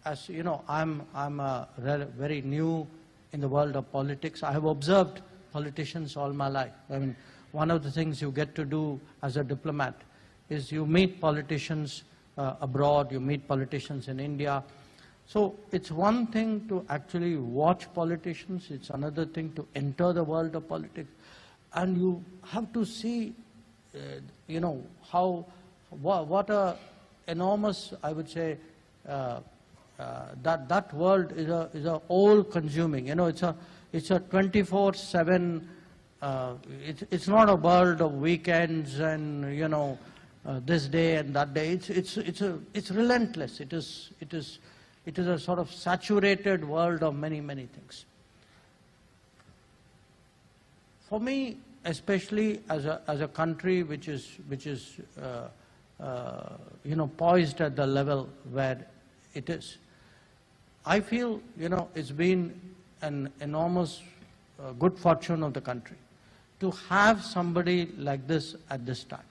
as you know, I'm very new in the world of politics. I have observed politicians all my life. I mean, one of the things you get to do as a diplomat is you meet politicians abroad, you meet politicians in India. So it's one thing to actually watch politicians, it's another thing to enter the world of politics. And you have to see, you know, what a enormous, I would say, that world is a all-consuming. You know, it's a 24/7. It's not a world of weekends and, you know, this day and that day. It's relentless. It is a sort of saturated world of many things. For me, especially as a country which is you know, poised at the level where it is, I feel, you know, it's been an enormous good fortune of the country to have somebody like this at this time.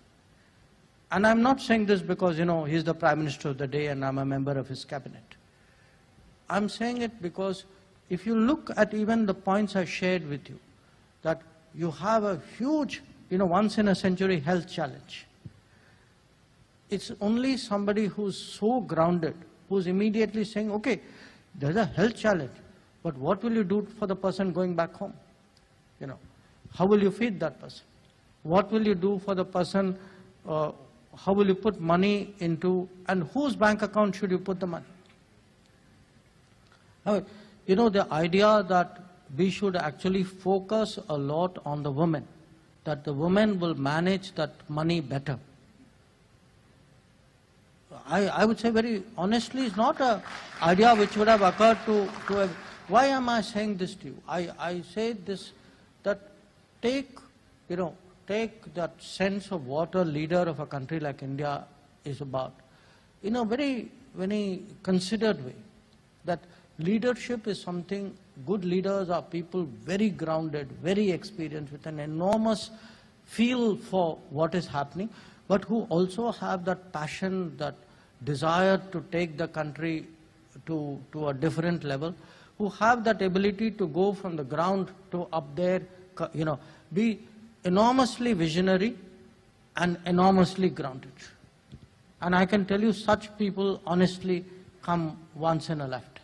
And I'm not saying this because, you know, he's the Prime Minister of the day and I'm a member of his cabinet. I'm saying it because if you look at even the points I shared with you, that you have a huge, you know, once-in-a-century health challenge. It's only somebody who's so grounded, who's immediately saying, okay, there's a health challenge, but what will you do for the person going back home? You know, how will you feed that person? What will you do for the person? How will you put money into, and whose bank account should you put the money? Now, you know, the idea that we should actually focus a lot on the women, that the women will manage that money better. I would say very honestly, it's not an idea which would have occurred to why am I saying this to you? I say this, that take that sense of what a leader of a country like India is about in a very considered way. That leadership is something, good leaders are people very grounded, very experienced, with an enormous feel for what is happening, but who also have that passion, that desire to take the country to a different level, who have that ability to go from the ground to up there, you know, be enormously visionary and enormously grounded. And I can tell you such people honestly come once in a lifetime.